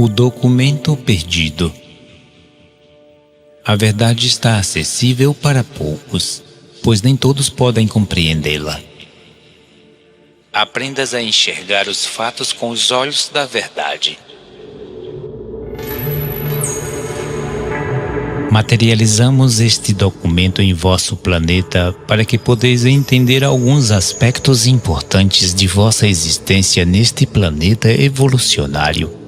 O documento perdido. A verdade está acessível para poucos, pois nem todos podem compreendê-la. Aprendas a enxergar os fatos com os olhos da verdade. Materializamos este documento em vosso planeta para que podeis entender alguns aspectos importantes de vossa existência neste planeta evolucionário.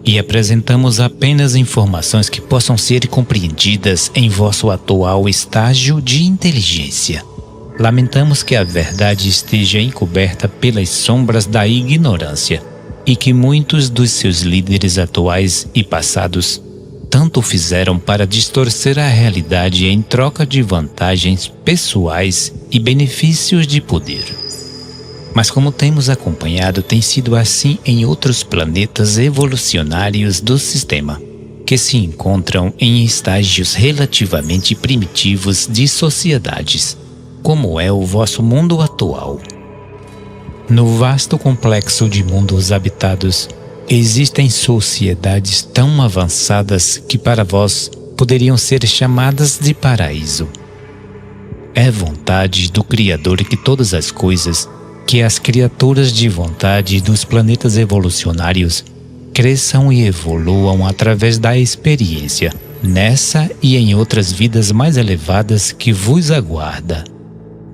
E apresentamos apenas informações que possam ser compreendidas em vosso atual estágio de inteligência. Lamentamos que a verdade esteja encoberta pelas sombras da ignorância e que muitos dos seus líderes atuais e passados tanto fizeram para distorcer a realidade em troca de vantagens pessoais e benefícios de poder. Mas como temos acompanhado, tem sido assim em outros planetas evolucionários do sistema, que se encontram em estágios relativamente primitivos de sociedades, como é o vosso mundo atual. No vasto complexo de mundos habitados, existem sociedades tão avançadas que para vós poderiam ser chamadas de paraíso. É vontade do Criador que todas as coisas, que as criaturas de vontade dos planetas evolucionários cresçam e evoluam através da experiência, nessa e em outras vidas mais elevadas que vos aguarda.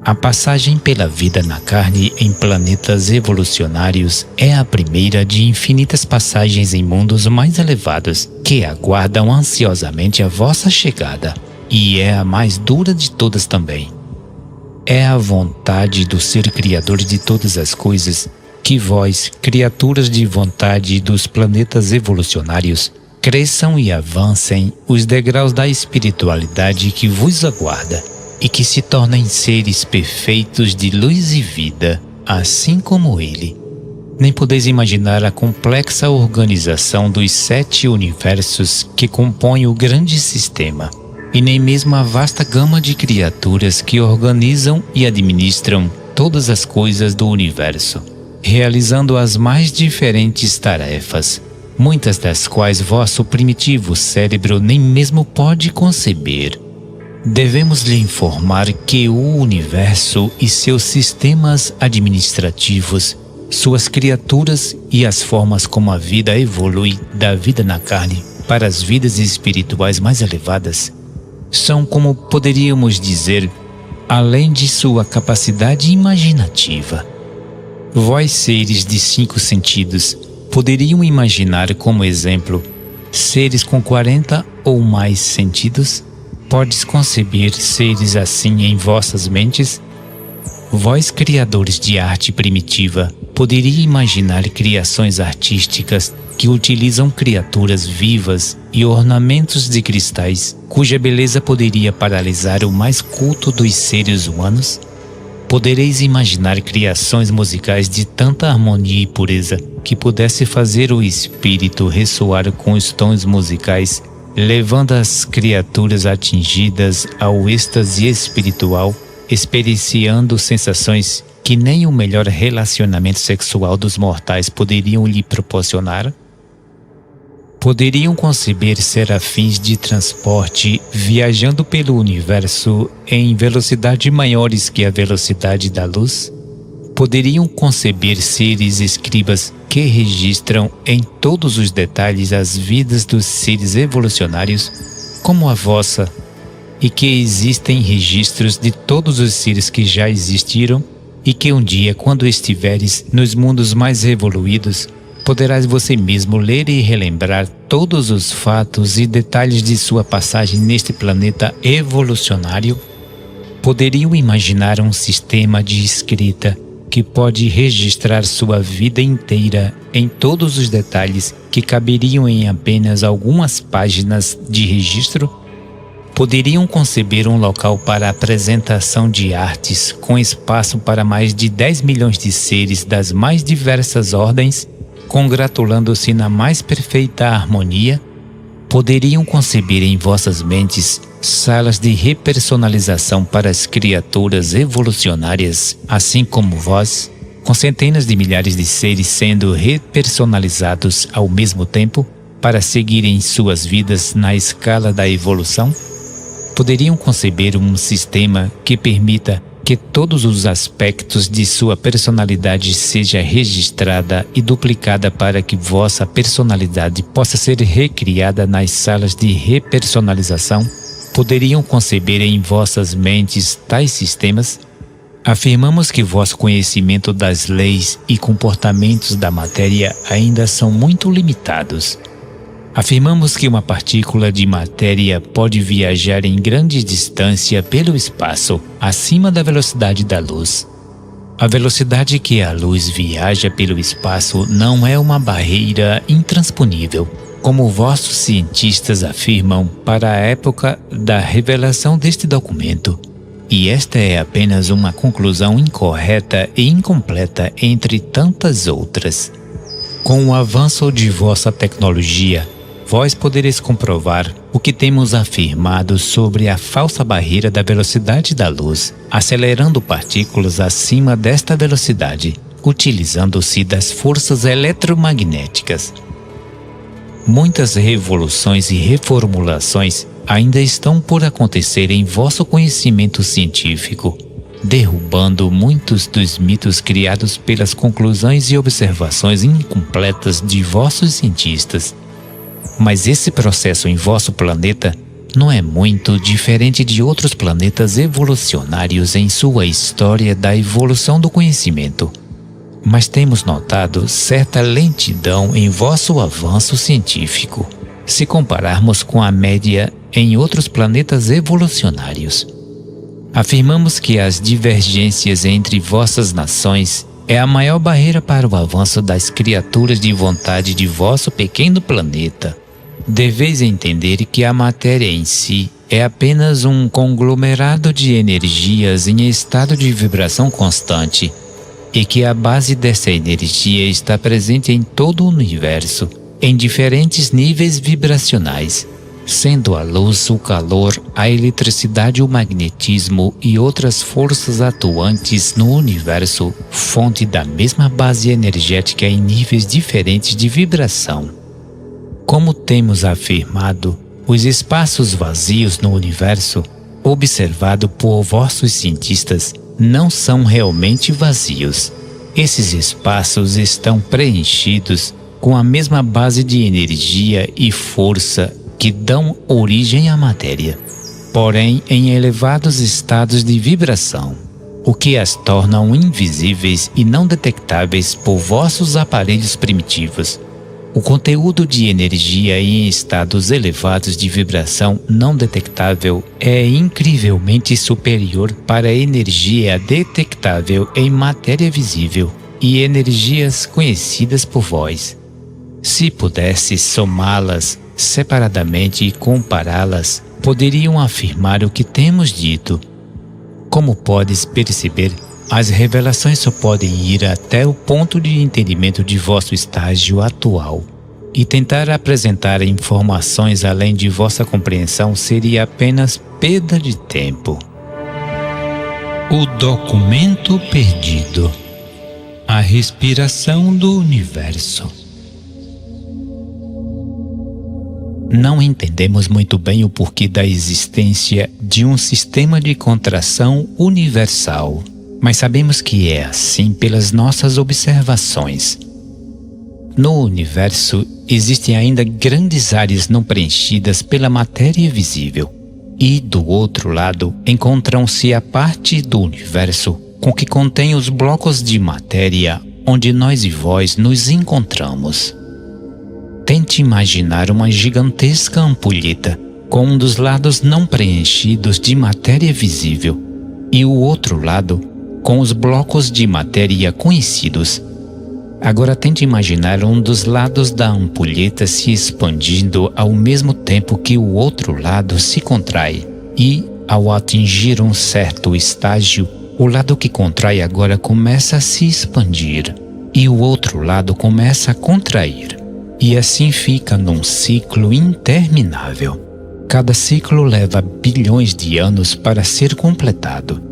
A passagem pela vida na carne em planetas evolucionários é a primeira de infinitas passagens em mundos mais elevados que aguardam ansiosamente a vossa chegada, e é a mais dura de todas também. É a vontade do Ser Criador de todas as coisas que vós, criaturas de vontade dos planetas evolucionários, cresçam e avancem os degraus da espiritualidade que vos aguarda, e que se tornem seres perfeitos de luz e vida, assim como Ele. Nem podeis imaginar a complexa organização dos 7 universos que compõem o grande sistema, e nem mesmo a vasta gama de criaturas que organizam e administram todas as coisas do universo, realizando as mais diferentes tarefas, muitas das quais vosso primitivo cérebro nem mesmo pode conceber. Devemos lhe informar que o universo e seus sistemas administrativos, suas criaturas e as formas como a vida evolui da vida na carne para as vidas espirituais mais elevadas, são, como poderíamos dizer, além de sua capacidade imaginativa. Vós, seres de 5 sentidos, poderiam imaginar como exemplo seres com 40 ou mais sentidos? Podes conceber seres assim em vossas mentes? Vós, criadores de arte primitiva, poderia imaginar criações artísticas que utilizam criaturas vivas e ornamentos de cristais, cuja beleza poderia paralisar o mais culto dos seres humanos? Podereis imaginar criações musicais de tanta harmonia e pureza que pudesse fazer o espírito ressoar com os tons musicais, levando as criaturas atingidas ao êxtase espiritual, experienciando sensações que nem o melhor relacionamento sexual dos mortais poderiam lhe proporcionar? Poderiam conceber serafins de transporte viajando pelo universo em velocidade maiores que a velocidade da luz? Poderiam conceber seres escribas que registram em todos os detalhes as vidas dos seres evolucionários, como a vossa, e que existem registros de todos os seres que já existiram e que um dia, quando estiveres nos mundos mais evoluídos, poderás você mesmo ler e relembrar todos os fatos e detalhes de sua passagem neste planeta evolucionário? Poderiam imaginar um sistema de escrita que pode registrar sua vida inteira em todos os detalhes que caberiam em apenas algumas páginas de registro? Poderiam conceber um local para a apresentação de artes com espaço para mais de 10 milhões de seres das mais diversas ordens, congratulando-se na mais perfeita harmonia? Poderiam conceber em vossas mentes salas de repersonalização para as criaturas evolucionárias, assim como vós, com centenas de milhares de seres sendo repersonalizados ao mesmo tempo, para seguirem suas vidas na escala da evolução? Poderiam conceber um sistema que permita que todos os aspectos de sua personalidade seja registrada e duplicada para que vossa personalidade possa ser recriada nas salas de repersonalização? Poderiam conceber em vossas mentes tais sistemas? Afirmamos que vosso conhecimento das leis e comportamentos da matéria ainda são muito limitados. Afirmamos que uma partícula de matéria pode viajar em grande distância pelo espaço, acima da velocidade da luz. A velocidade que a luz viaja pelo espaço não é uma barreira intransponível, como vossos cientistas afirmam para a época da revelação deste documento. E esta é apenas uma conclusão incorreta e incompleta entre tantas outras. Com o avanço de vossa tecnologia, vós podereis comprovar o que temos afirmado sobre a falsa barreira da velocidade da luz, acelerando partículas acima desta velocidade, utilizando-se das forças eletromagnéticas. Muitas revoluções e reformulações ainda estão por acontecer em vosso conhecimento científico, derrubando muitos dos mitos criados pelas conclusões e observações incompletas de vossos cientistas. Mas esse processo em vosso planeta não é muito diferente de outros planetas evolucionários em sua história da evolução do conhecimento. Mas temos notado certa lentidão em vosso avanço científico, se compararmos com a média em outros planetas evolucionários. Afirmamos que as divergências entre vossas nações é a maior barreira para o avanço das criaturas de vontade de vosso pequeno planeta. Deveis entender que a matéria em si é apenas um conglomerado de energias em estado de vibração constante e que a base dessa energia está presente em todo o universo, em diferentes níveis vibracionais, sendo a luz, o calor, a eletricidade, o magnetismo e outras forças atuantes no universo fonte da mesma base energética em níveis diferentes de vibração. Como temos afirmado, os espaços vazios no universo, observado por vossos cientistas, não são realmente vazios. Esses espaços estão preenchidos com a mesma base de energia e força que dão origem à matéria, porém em elevados estados de vibração, o que as tornam invisíveis e não detectáveis por vossos aparelhos primitivos. O conteúdo de energia em estados elevados de vibração não detectável é incrivelmente superior para a energia detectável em matéria visível e energias conhecidas por vós. Se pudesse somá-las separadamente e compará-las, poderiam afirmar o que temos dito. Como podes perceber, as revelações só podem ir até o ponto de entendimento de vosso estágio atual, e tentar apresentar informações além de vossa compreensão seria apenas perda de tempo. O documento perdido. A respiração do universo. Não entendemos muito bem o porquê da existência de um sistema de contração universal, mas sabemos que é assim pelas nossas observações. No universo existem ainda grandes áreas não preenchidas pela matéria visível, e do outro lado encontram-se a parte do universo com que contém os blocos de matéria onde nós e vós nos encontramos. Tente imaginar uma gigantesca ampulheta com um dos lados não preenchidos de matéria visível e o outro lado com os blocos de matéria conhecidos. Agora tente imaginar um dos lados da ampulheta se expandindo ao mesmo tempo que o outro lado se contrai e, ao atingir um certo estágio, o lado que contrai agora começa a se expandir e o outro lado começa a contrair. E assim fica num ciclo interminável. Cada ciclo leva bilhões de anos para ser completado.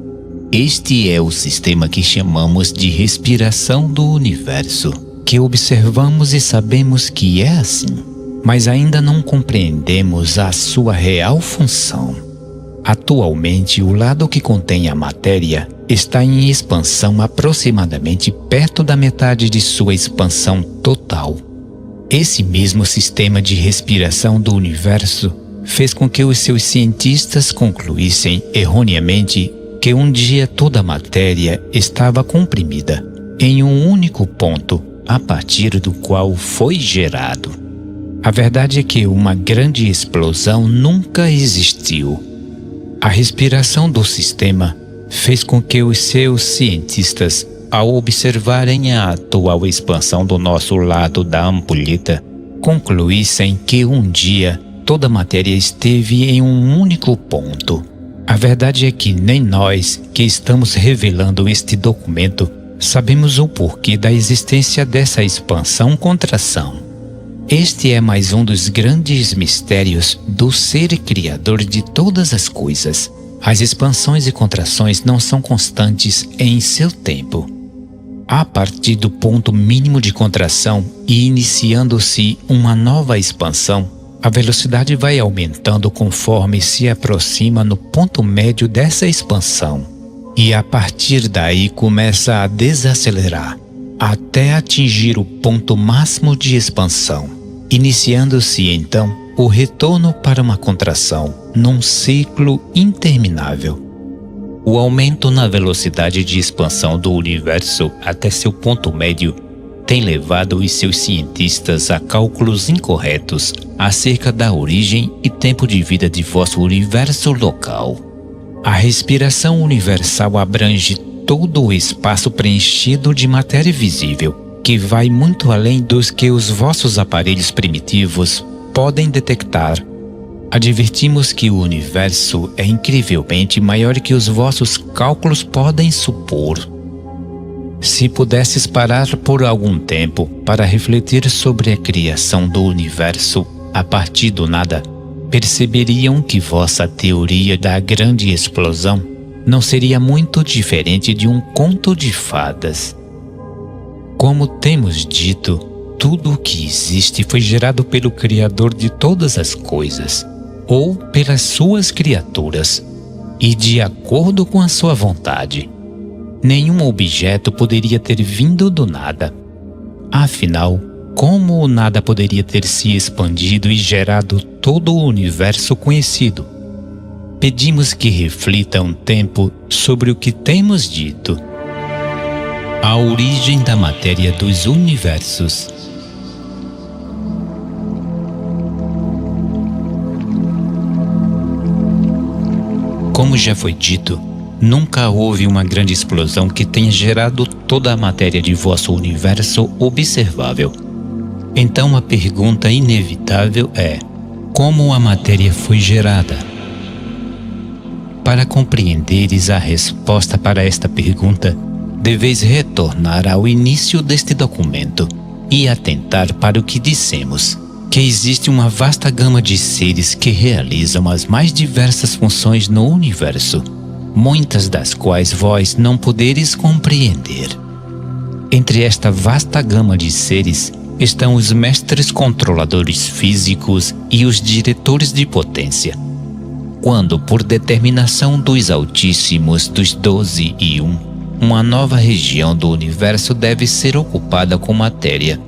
Este é o sistema que chamamos de respiração do universo, que observamos e sabemos que é assim. mas ainda não compreendemos a sua real função. Atualmente, o lado que contém a matéria está em expansão aproximadamente perto da metade de sua expansão total. Esse mesmo sistema de respiração do universo fez com que os seus cientistas concluíssem erroneamente que um dia toda a matéria estava comprimida em um único ponto a partir do qual foi gerado. A verdade é que uma grande explosão nunca existiu. A respiração do sistema fez com que os seus cientistas, ao observarem a atual expansão do nosso lado da ampulheta, concluíssem que um dia toda a matéria esteve em um único ponto. A verdade é que nem nós, que estamos revelando este documento, sabemos o porquê da existência dessa expansão-contração. Este é mais um dos grandes mistérios do ser criador de todas as coisas. As expansões e contrações não são constantes em seu tempo. A partir do ponto mínimo de contração e iniciando-se uma nova expansão, a velocidade vai aumentando conforme se aproxima no ponto médio dessa expansão. E a partir daí começa a desacelerar, até atingir o ponto máximo de expansão, iniciando-se então o retorno para uma contração, num ciclo interminável. O aumento na velocidade de expansão do universo até seu ponto médio tem levado os seus cientistas a cálculos incorretos acerca da origem e tempo de vida de vosso universo local. A respiração universal abrange todo o espaço preenchido de matéria visível, que vai muito além dos que os vossos aparelhos primitivos podem detectar. Advertimos que o universo é incrivelmente maior que os vossos cálculos podem supor. Se pudesses parar por algum tempo para refletir sobre a criação do universo a partir do nada, perceberiam que vossa teoria da grande explosão não seria muito diferente de um conto de fadas. Como temos dito, tudo o que existe foi gerado pelo Criador de todas as coisas, ou pelas suas criaturas, e de acordo com a sua vontade. Nenhum objeto poderia ter vindo do nada. Afinal, como o nada poderia ter se expandido e gerado todo o universo conhecido? Pedimos que reflita um tempo sobre o que temos dito. A origem da matéria dos universos. Como já foi dito, nunca houve uma grande explosão que tenha gerado toda a matéria de vosso universo observável. Então a pergunta inevitável é: como a matéria foi gerada? Para compreenderes a resposta para esta pergunta, deveis retornar ao início deste documento e atentar para o que dissemos, que existe uma vasta gama de seres que realizam as mais diversas funções no universo, muitas das quais vós não podereis compreender. Entre esta vasta gama de seres estão os mestres controladores físicos e os diretores de potência. Quando, por determinação dos Altíssimos dos 12 e 1, uma nova região do universo deve ser ocupada com matéria,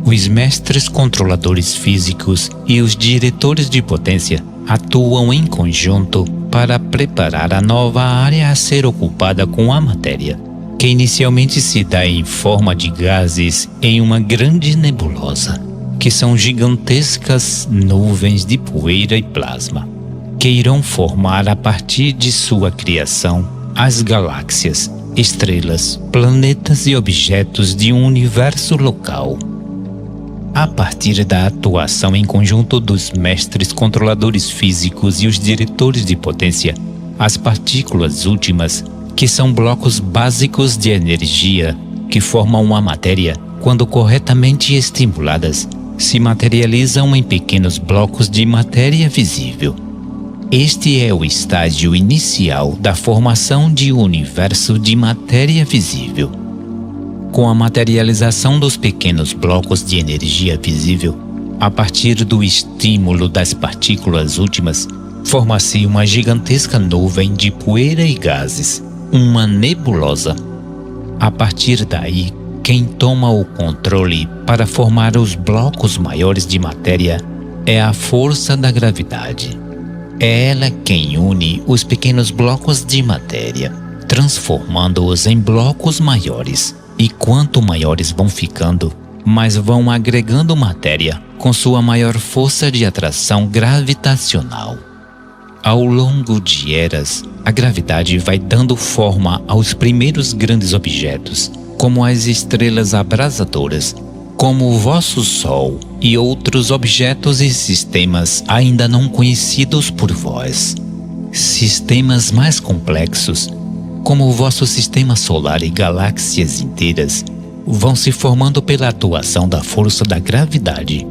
os mestres controladores físicos e os diretores de potência atuam em conjunto para preparar a nova área a ser ocupada com a matéria, que inicialmente se dá em forma de gases em uma grande nebulosa, que são gigantescas nuvens de poeira e plasma, que irão formar a partir de sua criação as galáxias, estrelas, planetas e objetos de um universo local. A partir da atuação em conjunto dos mestres controladores físicos e os diretores de potência, as partículas últimas, que são blocos básicos de energia que formam a matéria, quando corretamente estimuladas, se materializam em pequenos blocos de matéria visível. Este é o estágio inicial da formação de um universo de matéria visível. Com a materialização dos pequenos blocos de energia visível, A partir do estímulo das partículas últimas, forma-se uma gigantesca nuvem de poeira e gases, uma nebulosa. A partir daí, quem toma o controle para formar os blocos maiores de matéria é a força da gravidade. É ela quem une os pequenos blocos de matéria, transformando-os em blocos maiores. E quanto maiores vão ficando, mais vão agregando matéria com sua maior força de atração gravitacional. Ao longo de eras, a gravidade vai dando forma aos primeiros grandes objetos, como as estrelas abrasadoras, como o vosso Sol e outros objetos e sistemas ainda não conhecidos por vós. Sistemas mais complexos, como o vosso sistema solar e galáxias inteiras, vão se formando pela atuação da força da gravidade.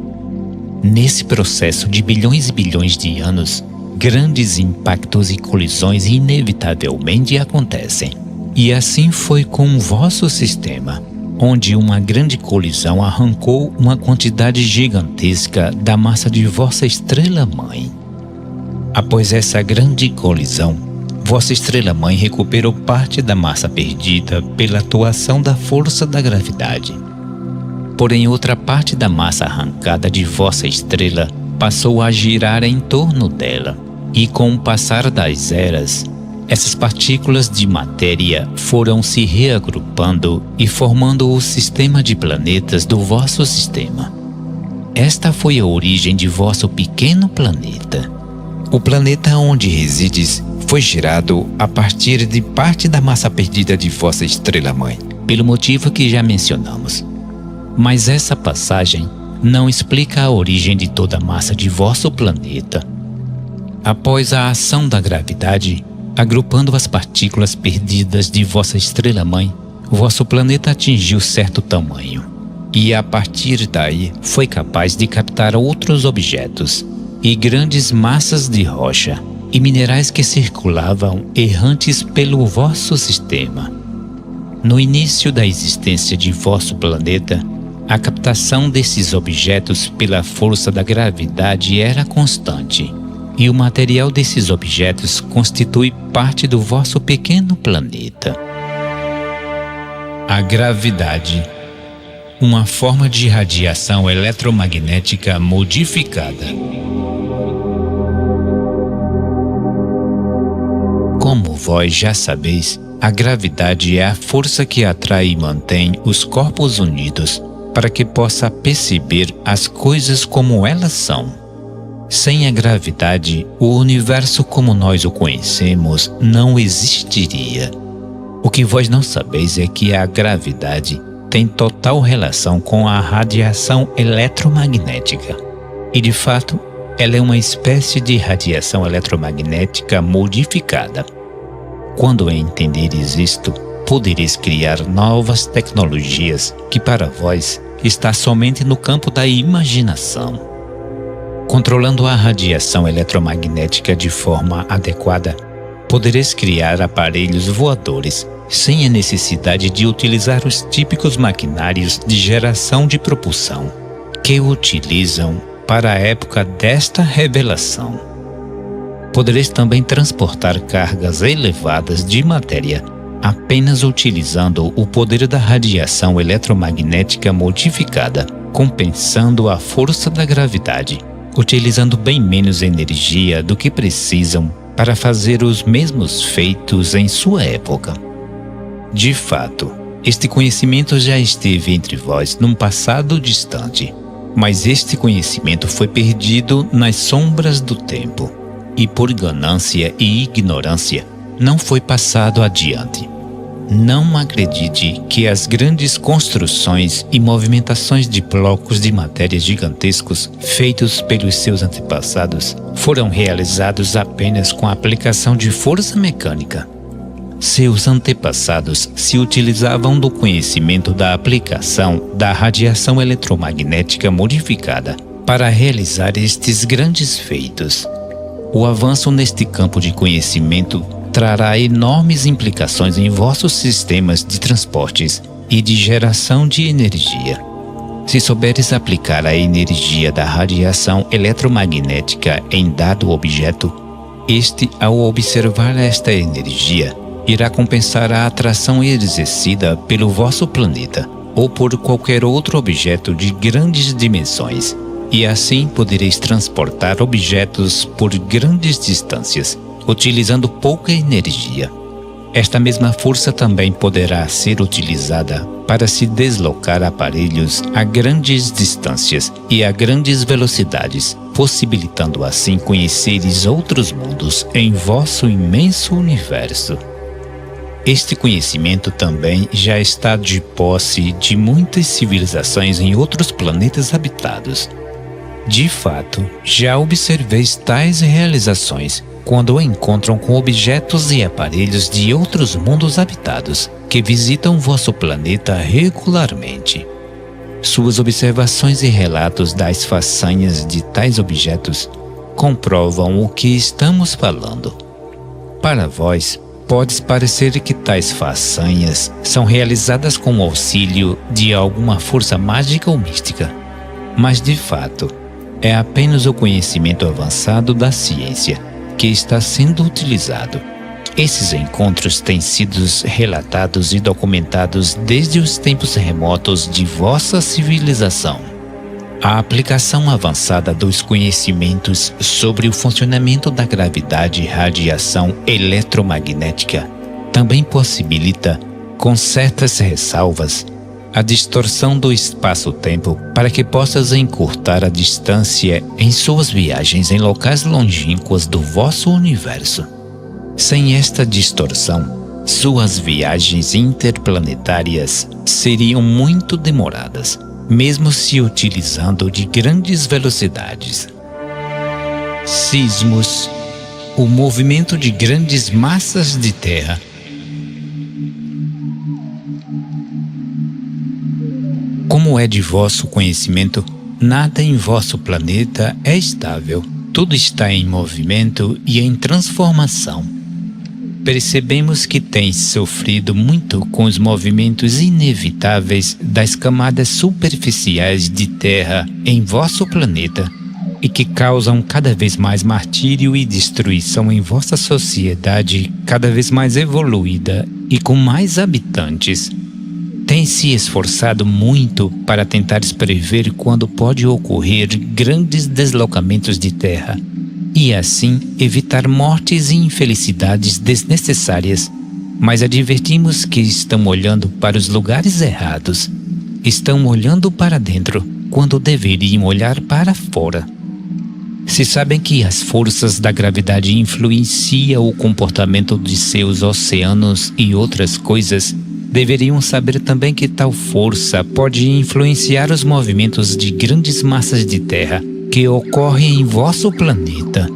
Nesse processo de bilhões e bilhões de anos, grandes impactos e colisões inevitavelmente acontecem. E assim foi com o vosso sistema, onde uma grande colisão arrancou uma quantidade gigantesca da massa de vossa estrela-mãe. Após essa grande colisão, vossa estrela-mãe recuperou parte da massa perdida pela atuação da força da gravidade. Porém, outra parte da massa arrancada de vossa estrela passou a girar em torno dela, e com o passar das eras, essas partículas de matéria foram se reagrupando e formando o sistema de planetas do vosso sistema. Esta foi a origem de vosso pequeno planeta. O planeta onde resides foi gerado a partir de parte da massa perdida de vossa estrela-mãe, pelo motivo que já mencionamos. Mas essa passagem não explica a origem de toda a massa de vosso planeta. Após a ação da gravidade, agrupando as partículas perdidas de vossa estrela-mãe, vosso planeta atingiu certo tamanho, e a partir daí foi capaz de captar outros objetos e grandes massas de rocha e minerais que circulavam errantes pelo vosso sistema. No início da existência de vosso planeta, a captação desses objetos pela força da gravidade era constante, e o material desses objetos constitui parte do vosso pequeno planeta. A gravidade, uma forma de radiação eletromagnética modificada. Como vós já sabeis, a gravidade é a força que atrai e mantém os corpos unidos para que possa perceber as coisas como elas são. Sem a gravidade, o universo como nós o conhecemos não existiria. O que vós não sabeis é que a gravidade tem total relação com a radiação eletromagnética. E de fato, ela é uma espécie de radiação eletromagnética modificada. Quando entenderes isto, podereis criar novas tecnologias que para vós está somente no campo da imaginação. Controlando a radiação eletromagnética de forma adequada, podereis criar aparelhos voadores sem a necessidade de utilizar os típicos maquinários de geração de propulsão que utilizam para a época desta revelação. Podereis também transportar cargas elevadas de matéria apenas utilizando o poder da radiação eletromagnética modificada, compensando a força da gravidade, utilizando bem menos energia do que precisam para fazer os mesmos feitos em sua época. De fato, este conhecimento já esteve entre vós num passado distante, mas este conhecimento foi perdido nas sombras do tempo, e por ganância e ignorância não foi passado adiante. Não acredite que as grandes construções e movimentações de blocos de matéria gigantescos feitos pelos seus antepassados foram realizados apenas com a aplicação de força mecânica. Seus antepassados se utilizavam do conhecimento da aplicação da radiação eletromagnética modificada para realizar estes grandes feitos. O avanço neste campo de conhecimento trará enormes implicações em vossos sistemas de transportes e de geração de energia. Se souberes aplicar a energia da radiação eletromagnética em dado objeto, este, ao observar esta energia, irá compensar a atração exercida pelo vosso planeta ou por qualquer outro objeto de grandes dimensões, e assim podereis transportar objetos por grandes distâncias, utilizando pouca energia. Esta mesma força também poderá ser utilizada para se deslocar aparelhos a grandes distâncias e a grandes velocidades, possibilitando assim conheceres outros mundos em vosso imenso universo. Este conhecimento também já está de posse de muitas civilizações em outros planetas habitados. De fato, já observeis tais realizações quando o encontram com objetos e aparelhos de outros mundos habitados que visitam vosso planeta regularmente. Suas observações e relatos das façanhas de tais objetos comprovam o que estamos falando. Para vós, pode parecer que tais façanhas são realizadas com o auxílio de alguma força mágica ou mística, mas de fato, é apenas o conhecimento avançado da ciência que está sendo utilizado. Esses encontros têm sido relatados e documentados desde os tempos remotos de vossa civilização. A aplicação avançada dos conhecimentos sobre o funcionamento da gravidade e radiação eletromagnética também possibilita, com certas ressalvas, a distorção do espaço-tempo para que possas encurtar a distância em suas viagens em locais longínquos do vosso universo. Sem esta distorção, suas viagens interplanetárias seriam muito demoradas, mesmo se utilizando de grandes velocidades. Sismos, o movimento de grandes massas de terra. Como é de vosso conhecimento, nada em vosso planeta é estável. Tudo está em movimento e em transformação. Percebemos que tens sofrido muito com os movimentos inevitáveis das camadas superficiais de terra em vosso planeta e que causam cada vez mais martírio e destruição em vossa sociedade cada vez mais evoluída e com mais habitantes. Tem se esforçado muito para tentar prever quando pode ocorrer grandes deslocamentos de terra e assim evitar mortes e infelicidades desnecessárias, mas advertimos que estão olhando para os lugares errados. Estão olhando para dentro quando deveriam olhar para fora. Se sabem que as forças da gravidade influenciam o comportamento de seus oceanos e outras coisas, deveriam saber também que tal força pode influenciar os movimentos de grandes massas de terra que ocorrem em vosso planeta.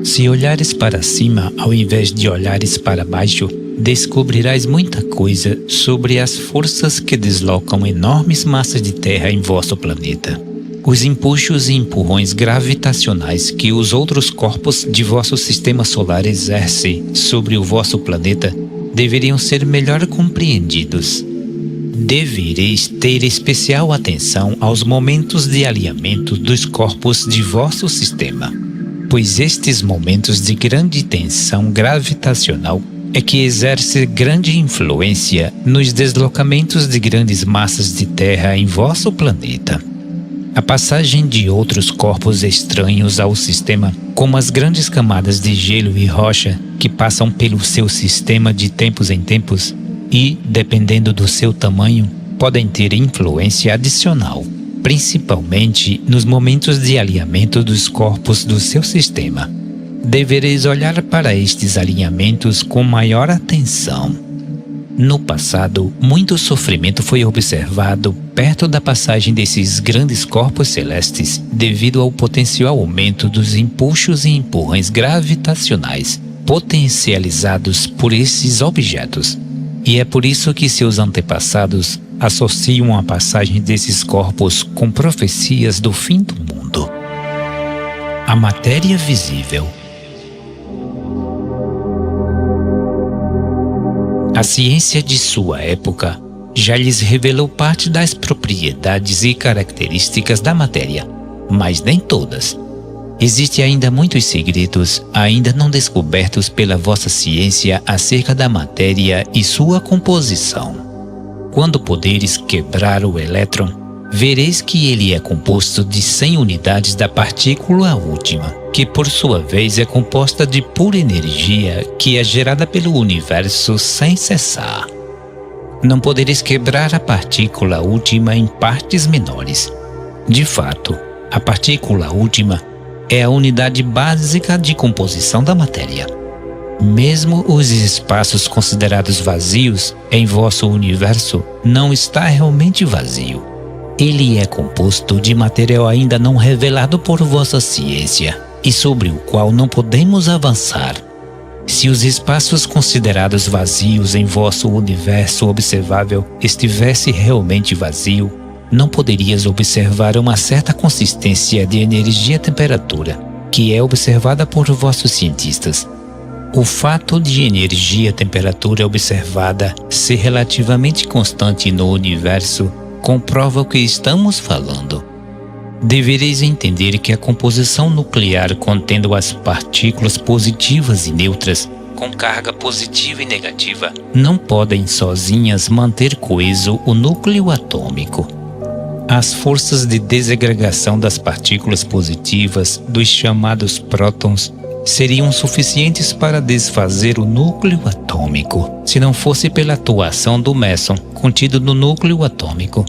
Se olhares para cima ao invés de olhares para baixo, descobrirás muita coisa sobre as forças que deslocam enormes massas de terra em vosso planeta. Os empuxos e empurrões gravitacionais que os outros corpos de vosso sistema solar exercem sobre o vosso planeta deveriam ser melhor compreendidos. Devereis ter especial atenção aos momentos de alinhamento dos corpos de vosso sistema, pois estes momentos de grande tensão gravitacional é que exerce grande influência nos deslocamentos de grandes massas de terra em vosso planeta. A passagem de outros corpos estranhos ao sistema, como as grandes camadas de gelo e rocha que passam pelo seu sistema de tempos em tempos e, dependendo do seu tamanho, podem ter influência adicional, principalmente nos momentos de alinhamento dos corpos do seu sistema. Devereis olhar para estes alinhamentos com maior atenção. No passado, muito sofrimento foi observado perto da passagem desses grandes corpos celestes devido ao potencial aumento dos empuxos e empurrões gravitacionais potencializados por esses objetos. E é por isso que seus antepassados associam a passagem desses corpos com profecias do fim do mundo. A matéria visível. A ciência de sua época já lhes revelou parte das propriedades e características da matéria, mas nem todas. Existem ainda muitos segredos ainda não descobertos pela vossa ciência acerca da matéria e sua composição. Quando puderes quebrar o elétron, vereis que ele é composto de 100 unidades da partícula última, que por sua vez é composta de pura energia que é gerada pelo universo sem cessar. Não podereis quebrar a partícula última em partes menores. De fato, a partícula última é a unidade básica de composição da matéria. Mesmo os espaços considerados vazios em vosso universo não está realmente vazio. Ele é composto de material ainda não revelado por vossa ciência e sobre o qual não podemos avançar. Se os espaços considerados vazios em vosso universo observável estivesse realmente vazio, não poderias observar uma certa consistência de energia-temperatura, que é observada por vossos cientistas. O fato de energia-temperatura observada ser relativamente constante no universo comprova o que estamos falando. Devereis entender que a composição nuclear contendo as partículas positivas e neutras, com carga positiva e negativa, não podem sozinhas manter coeso o núcleo atômico. As forças de desagregação das partículas positivas, dos chamados prótons, seriam suficientes para desfazer o núcleo atômico, se não fosse pela atuação do meson contido no núcleo atômico.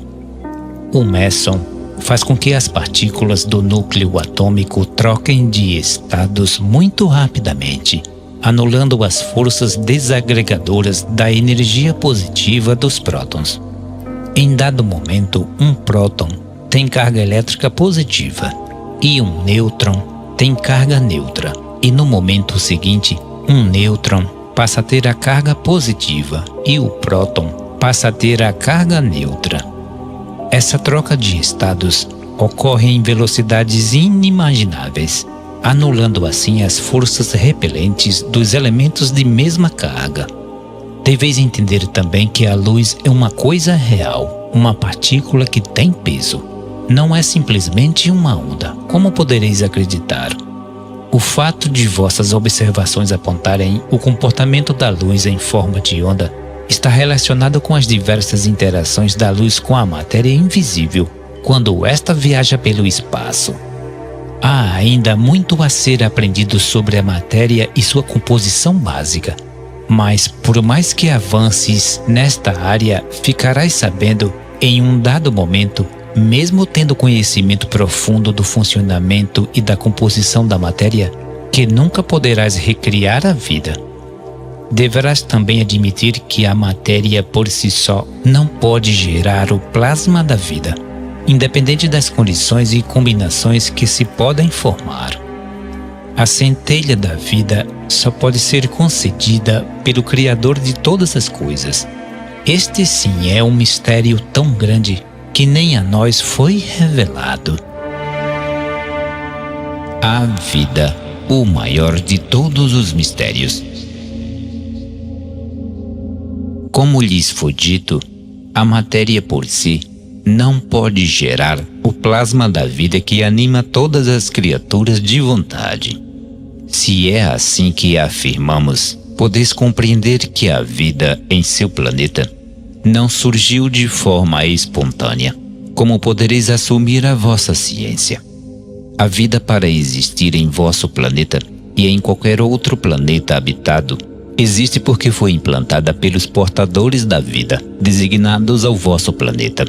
O meson faz com que as partículas do núcleo atômico troquem de estados muito rapidamente, anulando as forças desagregadoras da energia positiva dos prótons. Em dado momento, um próton tem carga elétrica positiva e um nêutron tem carga neutra. E no momento seguinte, um nêutron passa a ter a carga positiva e o próton passa a ter a carga neutra. Essa troca de estados ocorre em velocidades inimagináveis, anulando assim as forças repelentes dos elementos de mesma carga. Deveis entender também que a luz é uma coisa real, uma partícula que tem peso. Não é simplesmente uma onda, como podereis acreditar. O fato de vossas observações apontarem o comportamento da luz em forma de onda está relacionado com as diversas interações da luz com a matéria invisível, quando esta viaja pelo espaço. Há ainda muito a ser aprendido sobre a matéria e sua composição básica. Mas, por mais que avances nesta área, ficarás sabendo, em um dado momento, mesmo tendo conhecimento profundo do funcionamento e da composição da matéria, que nunca poderás recriar a vida. Deverás também admitir que a matéria por si só não pode gerar o plasma da vida, independente das condições e combinações que se podem formar. A centelha da vida só pode ser concedida pelo Criador de todas as coisas. Este sim é um mistério tão grande que nem a nós foi revelado. A vida, o maior de todos os mistérios. Como lhes foi dito, a matéria por si não pode gerar o plasma da vida que anima todas as criaturas de vontade. Se é assim que afirmamos, podeis compreender que a vida em seu planeta não surgiu de forma espontânea, como podereis assumir a vossa ciência. A vida, para existir em vosso planeta e em qualquer outro planeta habitado, existe porque foi implantada pelos portadores da vida, designados ao vosso planeta.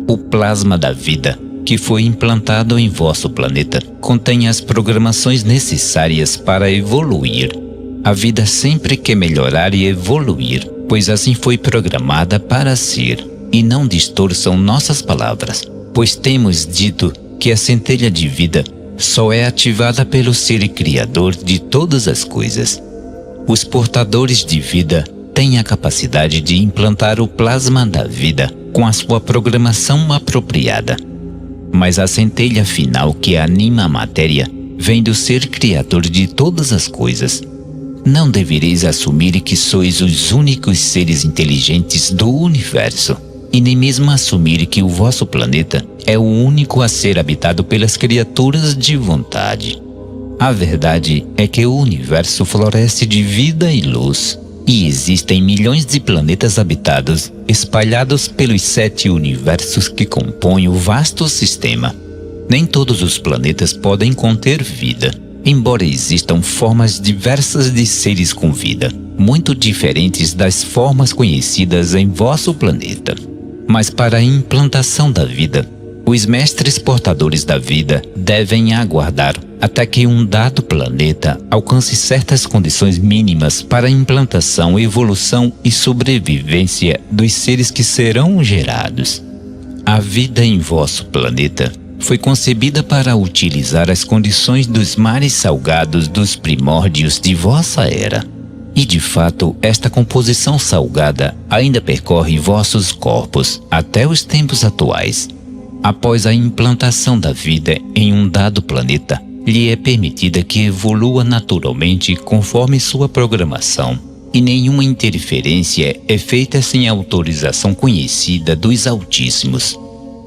O plasma da vida, que foi implantado em vosso planeta, contém as programações necessárias para evoluir. A vida sempre quer melhorar e evoluir, pois assim foi programada para ser. E não distorçam nossas palavras, pois temos dito que a centelha de vida só é ativada pelo ser criador de todas as coisas. Os portadores de vida têm a capacidade de implantar o plasma da vida com a sua programação apropriada. Mas a centelha final que anima a matéria vem do ser criador de todas as coisas. Não devereis assumir que sois os únicos seres inteligentes do universo, e nem mesmo assumir que o vosso planeta é o único a ser habitado pelas criaturas de vontade. A verdade é que o universo floresce de vida e luz, e existem milhões de planetas habitados espalhados pelos 7 universos que compõem o vasto sistema. Nem todos os planetas podem conter vida, embora existam formas diversas de seres com vida, muito diferentes das formas conhecidas em vosso planeta. Mas para a implantação da vida, os mestres portadores da vida devem aguardar até que um dado planeta alcance certas condições mínimas para a implantação, evolução e sobrevivência dos seres que serão gerados. A vida em vosso planeta foi concebida para utilizar as condições dos mares salgados dos primórdios de vossa era. E de fato, esta composição salgada ainda percorre vossos corpos até os tempos atuais. Após a implantação da vida em um dado planeta, lhe é permitida que evolua naturalmente conforme sua programação, e nenhuma interferência é feita sem autorização conhecida dos Altíssimos.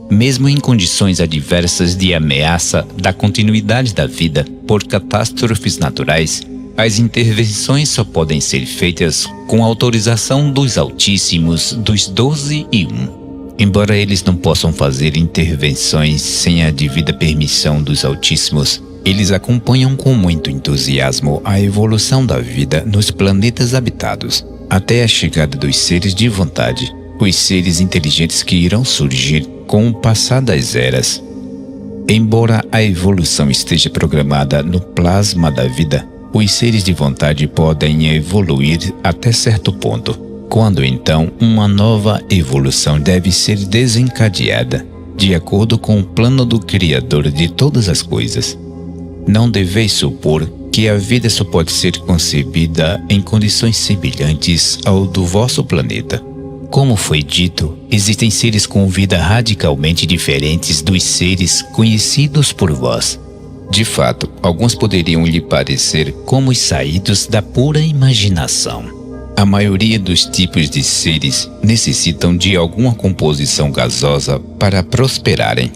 Mesmo em condições adversas de ameaça da continuidade da vida por catástrofes naturais, as intervenções só podem ser feitas com autorização dos Altíssimos, dos 12 e 1. Embora eles não possam fazer intervenções sem a devida permissão dos Altíssimos, eles acompanham com muito entusiasmo a evolução da vida nos planetas habitados, até a chegada dos seres de vontade, os seres inteligentes que irão surgir com o passar das eras. Embora a evolução esteja programada no plasma da vida, os seres de vontade podem evoluir até certo ponto, quando então uma nova evolução deve ser desencadeada, de acordo com o plano do Criador de todas as coisas. Não deveis supor que a vida só pode ser concebida em condições semelhantes ao do vosso planeta. Como foi dito, existem seres com vida radicalmente diferentes dos seres conhecidos por vós. De fato, alguns poderiam lhe parecer como os saídos da pura imaginação. A maioria dos tipos de seres necessitam de alguma composição gasosa para prosperarem.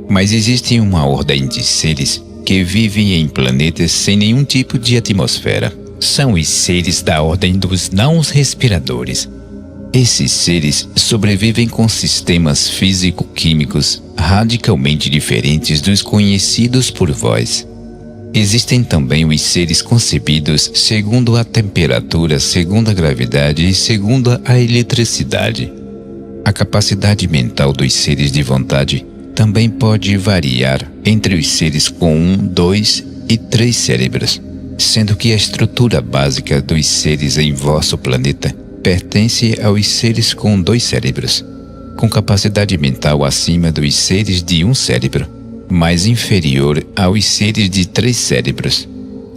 Mas existe uma ordem de seres que vivem em planetas sem nenhum tipo de atmosfera. São os seres da ordem dos não-respiradores. Esses seres sobrevivem com sistemas físico-químicos radicalmente diferentes dos conhecidos por vós. Existem também os seres concebidos segundo a temperatura, segundo a gravidade e segundo a eletricidade. A capacidade mental dos seres de vontade também pode variar entre os seres com 1, 2 e 3 cérebros, sendo que a estrutura básica dos seres em vosso planeta pertence aos seres com 2 cérebros, com capacidade mental acima dos seres de 1 cérebro, mas inferior aos seres de 3 cérebros.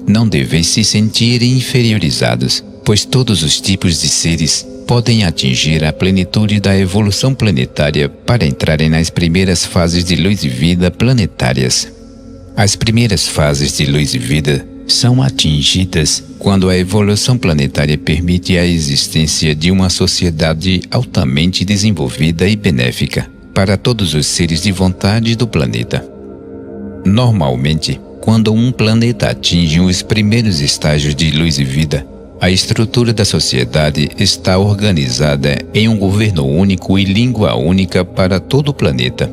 Não deveis se sentir inferiorizados, pois todos os tipos de seres podem atingir a plenitude da evolução planetária para entrarem nas primeiras fases de luz e vida planetárias. As primeiras fases de luz e vida são atingidas quando a evolução planetária permite a existência de uma sociedade altamente desenvolvida e benéfica para todos os seres de vontade do planeta. Normalmente, quando um planeta atinge os primeiros estágios de luz e vida, a estrutura da sociedade está organizada em um governo único e língua única para todo o planeta.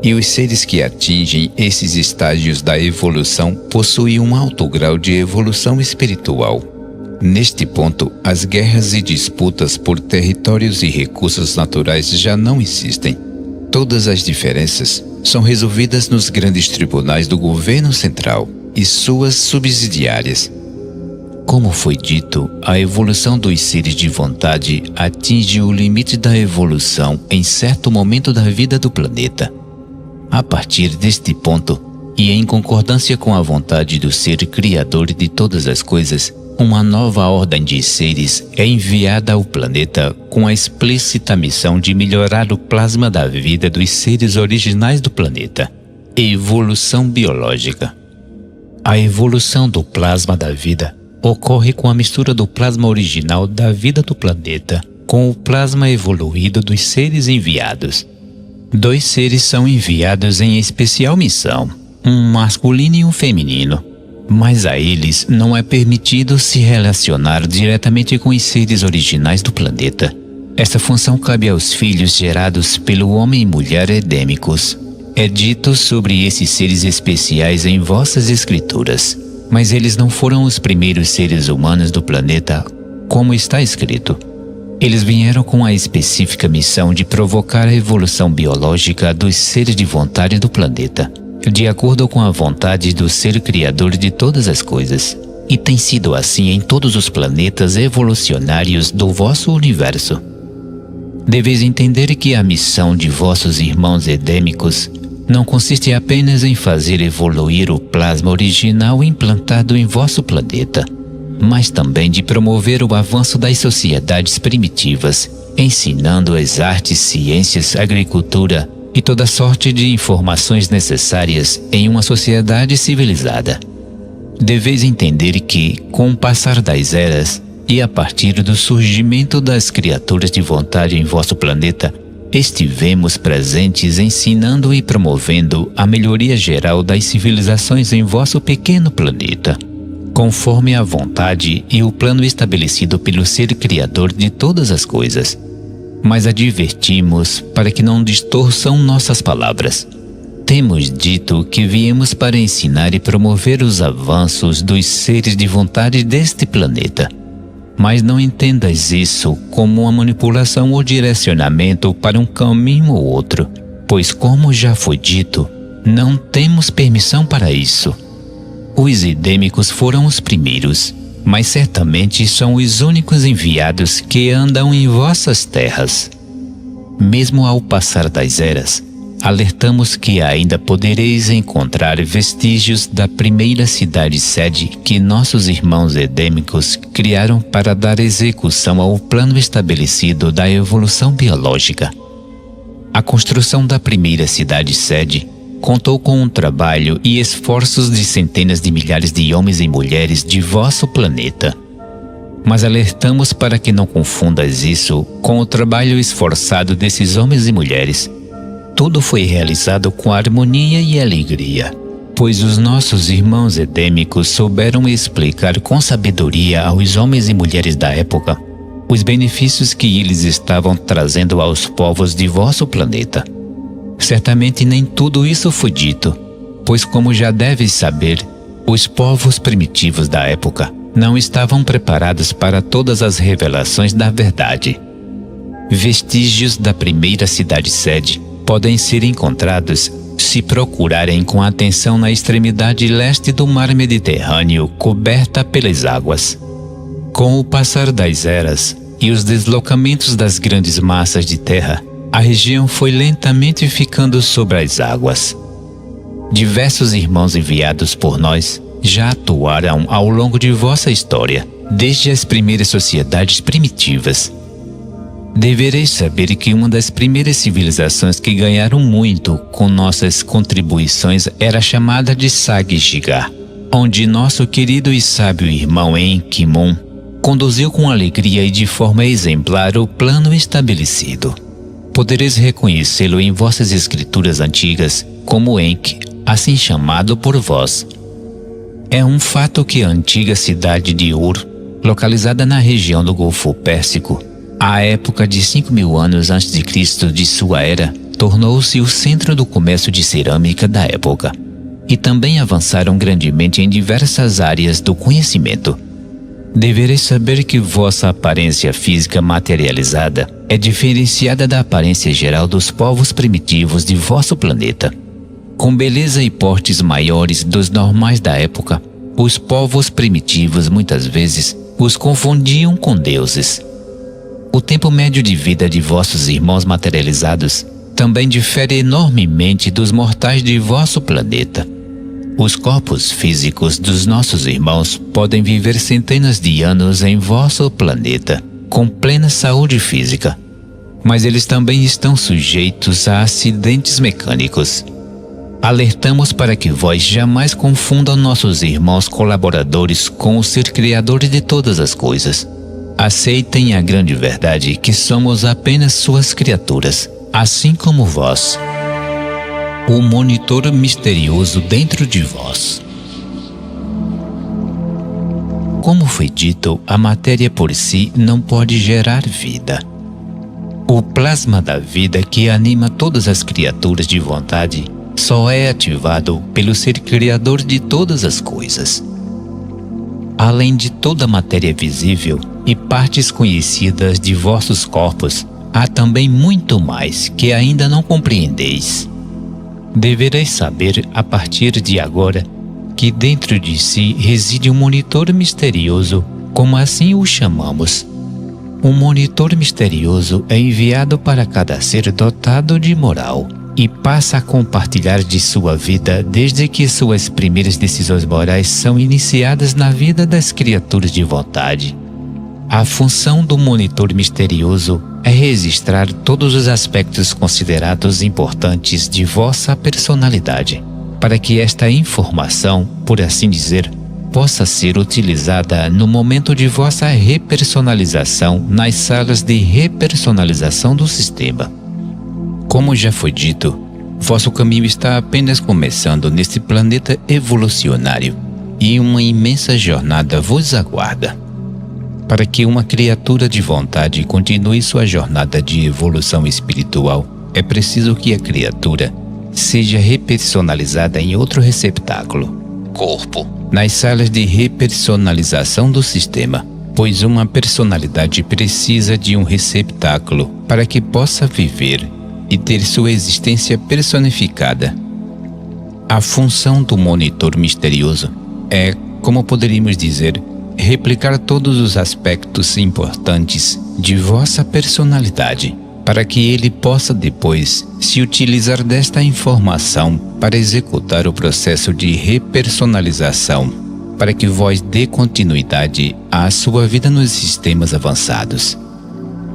E os seres que atingem esses estágios da evolução possuem um alto grau de evolução espiritual. Neste ponto, as guerras e disputas por territórios e recursos naturais já não existem. Todas as diferenças são resolvidas nos grandes tribunais do governo central e suas subsidiárias. Como foi dito, a evolução dos seres de vontade atinge o limite da evolução em certo momento da vida do planeta. A partir deste ponto, e em concordância com a vontade do ser criador de todas as coisas, uma nova ordem de seres é enviada ao planeta com a explícita missão de melhorar o plasma da vida dos seres originais do planeta. Evolução biológica. A evolução do plasma da vida ocorre com a mistura do plasma original da vida do planeta com o plasma evoluído dos seres enviados. 2 seres são enviados em especial missão, um masculino e um feminino, mas a eles não é permitido se relacionar diretamente com os seres originais do planeta. Esta função cabe aos filhos gerados pelo homem e mulher edêmicos. É dito sobre esses seres especiais em vossas escrituras, mas eles não foram os primeiros seres humanos do planeta, como está escrito. Eles vieram com a específica missão de provocar a evolução biológica dos seres de vontade do planeta, de acordo com a vontade do ser criador de todas as coisas. E tem sido assim em todos os planetas evolucionários do vosso universo. Deveis entender que a missão de vossos irmãos edêmicos não consiste apenas em fazer evoluir o plasma original implantado em vosso planeta, mas também de promover o avanço das sociedades primitivas, ensinando as artes, ciências, agricultura e toda sorte de informações necessárias em uma sociedade civilizada. Deveis entender que, com o passar das eras e a partir do surgimento das criaturas de vontade em vosso planeta, estivemos presentes ensinando e promovendo a melhoria geral das civilizações em vosso pequeno planeta, conforme a vontade e o plano estabelecido pelo ser criador de todas as coisas. Mas advertimos para que não distorçam nossas palavras. Temos dito que viemos para ensinar e promover os avanços dos seres de vontade deste planeta. Mas não entendas isso como uma manipulação ou direcionamento para um caminho ou outro, pois, como já foi dito, não temos permissão para isso. Os edêmicos foram os primeiros, mas certamente são os únicos enviados que andam em vossas terras. Mesmo ao passar das eras, alertamos que ainda podereis encontrar vestígios da primeira cidade-sede que nossos irmãos edêmicos criaram para dar execução ao plano estabelecido da evolução biológica. A construção da primeira cidade-sede contou com o trabalho e esforços de centenas de milhares de homens e mulheres de vosso planeta. Mas alertamos para que não confundas isso com o trabalho esforçado desses homens e mulheres. Tudo foi realizado com harmonia e alegria, pois os nossos irmãos edêmicos souberam explicar com sabedoria aos homens e mulheres da época os benefícios que eles estavam trazendo aos povos de vosso planeta. Certamente nem tudo isso foi dito, pois, como já deves saber, os povos primitivos da época não estavam preparados para todas as revelações da verdade. Vestígios da primeira cidade-sede podem ser encontrados se procurarem com atenção na extremidade leste do mar Mediterrâneo coberta pelas águas. Com o passar das eras e os deslocamentos das grandes massas de terra, a região foi lentamente ficando sobre as águas. Diversos irmãos enviados por nós já atuaram ao longo de vossa história, desde as primeiras sociedades primitivas. Devereis saber que uma das primeiras civilizações que ganharam muito com nossas contribuições era chamada de Sag-Shigar, onde nosso querido e sábio irmão Enki-Mon conduziu com alegria e de forma exemplar o plano estabelecido. Podereis reconhecê-lo em vossas escrituras antigas como Enki, assim chamado por vós. É um fato que a antiga cidade de Ur, localizada na região do Golfo Pérsico, à época de 5.000 anos antes de Cristo de sua era, tornou-se o centro do comércio de cerâmica da época, e também avançaram grandemente em diversas áreas do conhecimento. Devereis saber que vossa aparência física materializada é diferenciada da aparência geral dos povos primitivos de vosso planeta. Com beleza e portes maiores dos normais da época, os povos primitivos muitas vezes os confundiam com deuses. O tempo médio de vida de vossos irmãos materializados também difere enormemente dos mortais de vosso planeta. Os corpos físicos dos nossos irmãos podem viver centenas de anos em vosso planeta, com plena saúde física, mas eles também estão sujeitos a acidentes mecânicos. Alertamos para que vós jamais confundam nossos irmãos colaboradores com o ser criador de todas as coisas. Aceitem a grande verdade que somos apenas suas criaturas, assim como vós. O monitor misterioso dentro de vós. Como foi dito, a matéria por si não pode gerar vida. O plasma da vida que anima todas as criaturas de vontade só é ativado pelo ser criador de todas as coisas. Além de toda a matéria visível e partes conhecidas de vossos corpos, há também muito mais que ainda não compreendeis. Devereis saber, a partir de agora, que dentro de si reside um monitor misterioso, como assim o chamamos. Um monitor misterioso é enviado para cada ser dotado de moral e passa a compartilhar de sua vida desde que suas primeiras decisões morais são iniciadas na vida das criaturas de vontade. A função do monitor misterioso é registrar todos os aspectos considerados importantes de vossa personalidade, para que esta informação, por assim dizer, possa ser utilizada no momento de vossa repersonalização nas salas de repersonalização do sistema. Como já foi dito, vosso caminho está apenas começando neste planeta evolucionário e uma imensa jornada vos aguarda. Para que uma criatura de vontade continue sua jornada de evolução espiritual, é preciso que a criatura seja repersonalizada em outro receptáculo, corpo, nas salas de repersonalização do sistema, pois uma personalidade precisa de um receptáculo para que possa viver e ter sua existência personificada. A função do monitor misterioso é, como poderíamos dizer, replicar todos os aspectos importantes de vossa personalidade, para que ele possa depois se utilizar desta informação para executar o processo de repersonalização, para que vós dê continuidade à sua vida nos sistemas avançados.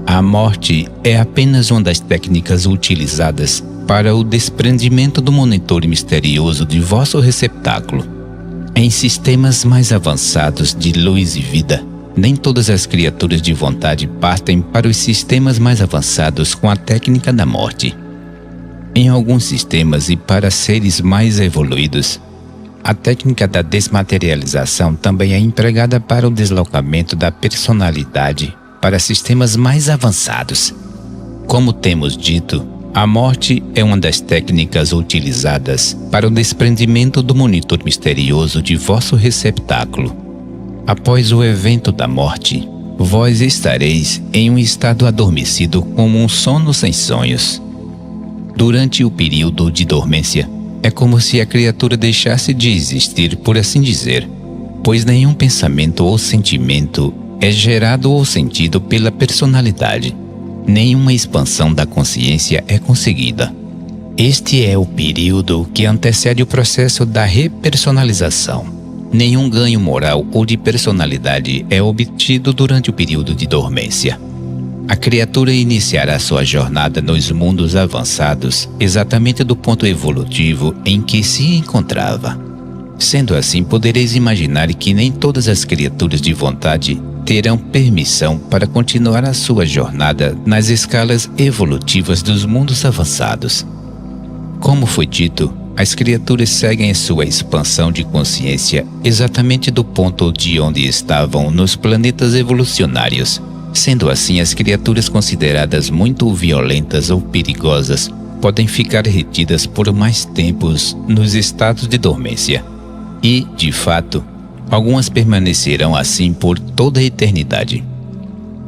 A morte é apenas uma das técnicas utilizadas para o desprendimento do monitor misterioso de vosso receptáculo. Em sistemas mais avançados de luz e vida, nem todas as criaturas de vontade partem para os sistemas mais avançados com a técnica da morte. Em alguns sistemas e para seres mais evoluídos, a técnica da desmaterialização também é empregada para o deslocamento da personalidade para sistemas mais avançados. Como temos dito, a morte é uma das técnicas utilizadas para o desprendimento do monitor misterioso de vosso receptáculo. Após o evento da morte, vós estareis em um estado adormecido como um sono sem sonhos. Durante o período de dormência, é como se a criatura deixasse de existir, por assim dizer, pois nenhum pensamento ou sentimento é gerado ou sentido pela personalidade. Nenhuma expansão da consciência é conseguida. Este é o período que antecede o processo da repersonalização. Nenhum ganho moral ou de personalidade é obtido durante o período de dormência. A criatura iniciará sua jornada nos mundos avançados exatamente do ponto evolutivo em que se encontrava. Sendo assim, podereis imaginar que nem todas as criaturas de vontade terão permissão para continuar a sua jornada nas escalas evolutivas dos mundos avançados. Como foi dito, as criaturas seguem sua expansão de consciência exatamente do ponto de onde estavam nos planetas evolucionários. Sendo assim, as criaturas consideradas muito violentas ou perigosas podem ficar retidas por mais tempos nos estados de dormência. E, de fato, algumas permanecerão assim por toda a eternidade.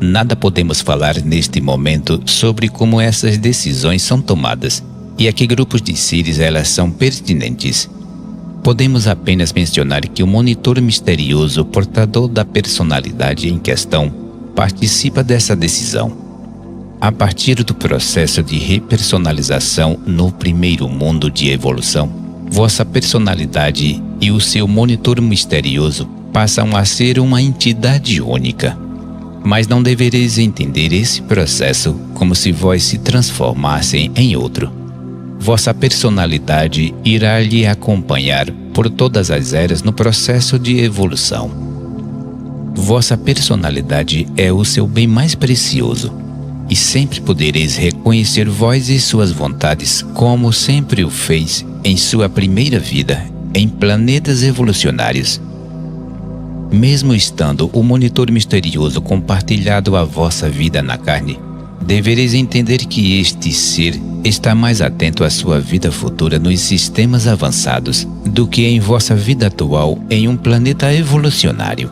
Nada podemos falar neste momento sobre como essas decisões são tomadas e a que grupos de seres elas são pertinentes. Podemos apenas mencionar que o monitor misterioso portador da personalidade em questão participa dessa decisão. A partir do processo de repersonalização no primeiro mundo de evolução, vossa personalidade e o seu monitor misterioso passam a ser uma entidade única. Mas não devereis entender esse processo como se vós se transformassem em outro. Vossa personalidade irá lhe acompanhar por todas as eras no processo de evolução. Vossa personalidade é o seu bem mais precioso, e sempre podereis reconhecer vós e suas vontades como sempre o fez em sua primeira vida em planetas evolucionários. Mesmo estando o monitor misterioso compartilhado à vossa vida na carne, devereis entender que este ser está mais atento à sua vida futura nos sistemas avançados do que em vossa vida atual em um planeta evolucionário.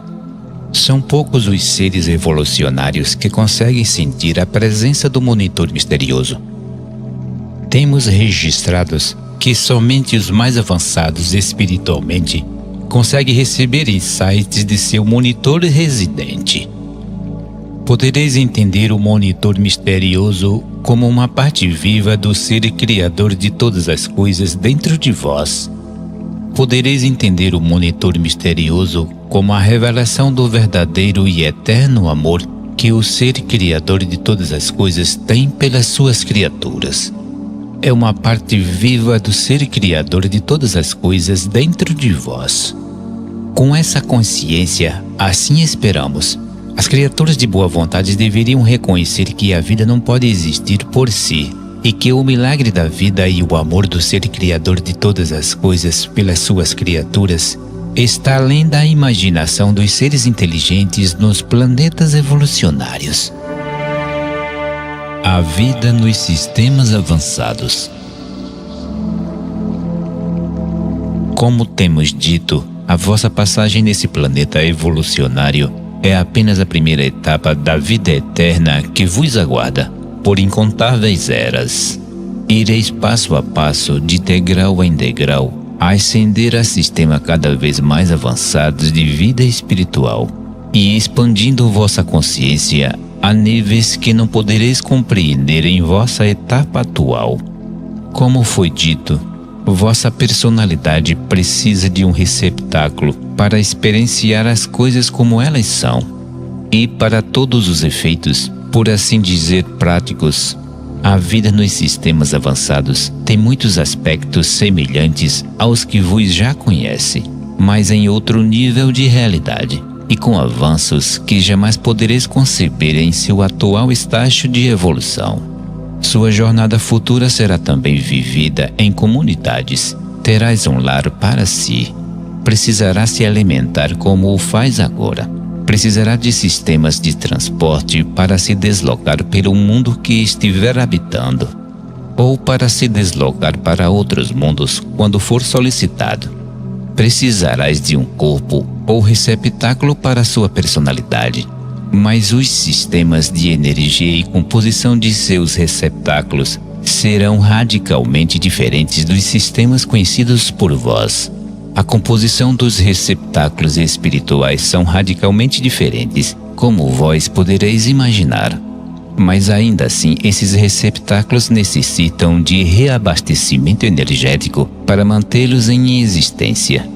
São poucos os seres evolucionários que conseguem sentir a presença do monitor misterioso. Temos registrados que somente os mais avançados espiritualmente conseguem receber insights de seu monitor residente. Podereis entender o monitor misterioso como uma parte viva do ser criador de todas as coisas dentro de vós. Podereis entender o monitor misterioso como a revelação do verdadeiro e eterno amor que o ser criador de todas as coisas tem pelas suas criaturas. É uma parte viva do ser criador de todas as coisas dentro de vós. Com essa consciência, assim esperamos, as criaturas de boa vontade deveriam reconhecer que a vida não pode existir por si e que o milagre da vida e o amor do ser criador de todas as coisas pelas suas criaturas está além da imaginação dos seres inteligentes nos planetas evolucionários. A vida nos sistemas avançados. Como temos dito, a vossa passagem nesse planeta evolucionário é apenas a primeira etapa da vida eterna que vos aguarda por incontáveis eras. Ireis passo a passo, de degrau em degrau, a ascender a sistemas cada vez mais avançados de vida espiritual e expandindo vossa consciência a níveis que não podereis compreender em vossa etapa atual. Como foi dito, vossa personalidade precisa de um receptáculo para experienciar as coisas como elas são. E para todos os efeitos, por assim dizer, práticos, a vida nos sistemas avançados tem muitos aspectos semelhantes aos que vos já conhece, mas em outro nível de realidade e com avanços que jamais podereis conceber em seu atual estágio de evolução. Sua jornada futura será também vivida em comunidades. Terás um lar para si. Precisará se alimentar como o faz agora. Precisará de sistemas de transporte para se deslocar pelo mundo que estiver habitando, ou para se deslocar para outros mundos quando for solicitado. Precisarás de um corpo ou receptáculo para sua personalidade, mas os sistemas de energia e composição de seus receptáculos serão radicalmente diferentes dos sistemas conhecidos por vós. A composição dos receptáculos espirituais são radicalmente diferentes, como vós podereis imaginar. Mas ainda assim, esses receptáculos necessitam de reabastecimento energético para mantê-los em existência.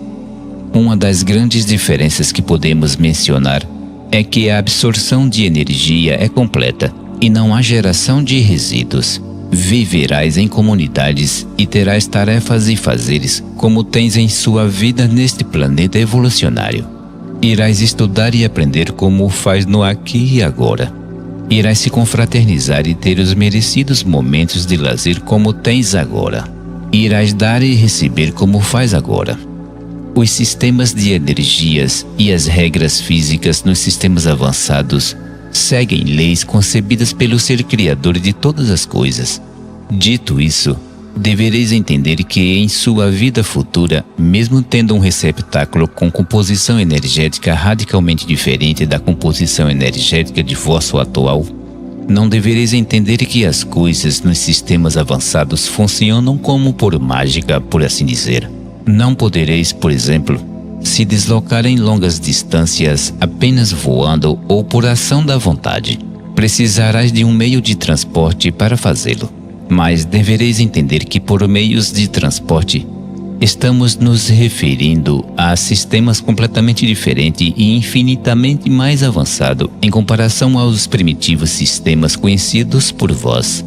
Uma das grandes diferenças que podemos mencionar é que a absorção de energia é completa e não há geração de resíduos. Viverás em comunidades e terás tarefas e fazeres como tens em sua vida neste planeta evolucionário. Irás estudar e aprender como o faz no aqui e agora. Irás se confraternizar e ter os merecidos momentos de lazer como tens agora. Irás dar e receber como faz agora. Os sistemas de energias e as regras físicas nos sistemas avançados seguem leis concebidas pelo ser criador de todas as coisas. Dito isso, devereis entender que em sua vida futura, mesmo tendo um receptáculo com composição energética radicalmente diferente da composição energética de vosso atual, não devereis entender que as coisas nos sistemas avançados funcionam como por mágica, por assim dizer. Não podereis, por exemplo, se deslocar em longas distâncias apenas voando ou por ação da vontade. Precisarás de um meio de transporte para fazê-lo. Mas devereis entender que por meios de transporte estamos nos referindo a sistemas completamente diferentes e infinitamente mais avançados em comparação aos primitivos sistemas conhecidos por vós.